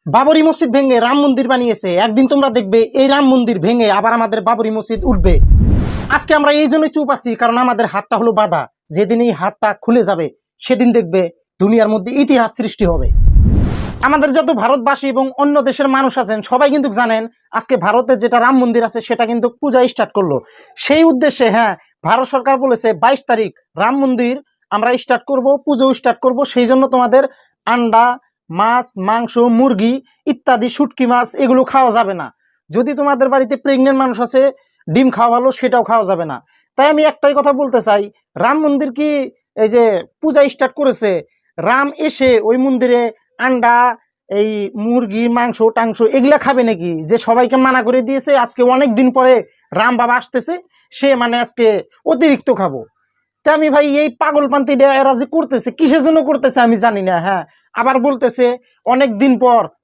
বাবরি মসজিদ ভেঙে রাম মন্দির বানিয়েছে। একদিন তোমরা দেখবে এই রাম মন্দির ভেঙে আবার আমাদের বাবরি মসজিদ উঠবে। আজকে আমরা এই জন্যই চুপ আছি, কারণ আমাদের হাতটা হলো বাঁধা। যেদিন এই হাতটা খুলে যাবে সেদিন দেখবে দুনিয়ার মধ্যে ইতিহাস সৃষ্টি হবে। আমাদের যত ভারতবাসী এবং অন্য দেশের মানুষ আছেন সবাই কিন্তু জানেন আজকে ভারতের যেটা রাম মন্দির আছে সেটা কিন্তু পূজা স্টার্ট করলো। সেই উদ্দেশ্যে ভারত সরকার বলেছে 22 তারিখ রাম মন্দির আমরা স্টার্ট করব, পুজো স্টার্ট করব। সেই জন্য তোমাদের আন্ডা, মাছ, মাংস, মুরগি ইত্যাদি শুটকি মাছ এগুলো খাওয়া যাবে না। যদি তোমাদের বাড়িতে প্রেগনেন্ট মানুষ আছে ডিম খাওয়া ভালো, সেটাও খাওয়া যাবে না। তাই আমি একটাই কথা বলতে চাই, রাম মন্দির কি এই যে পূজা স্টার্ট করেছে, রাম এসে ওই মন্দিরে আন্ডা, এই মুরগি মাংস টাংস এগুলা খাবে নাকি? যে সবাইকে মানা করে দিয়েছে আজকে অনেক দিন পরে রাম বাবা আসতেছে, সে মানে আজকে অতিরিক্ত খাবো। তা আমি ভাই এই পাগলপান্তি এরা যে করতেছে কিসের জন্য করতেছে আমি জানি না। আবার বলতেছে অনেক দিন পর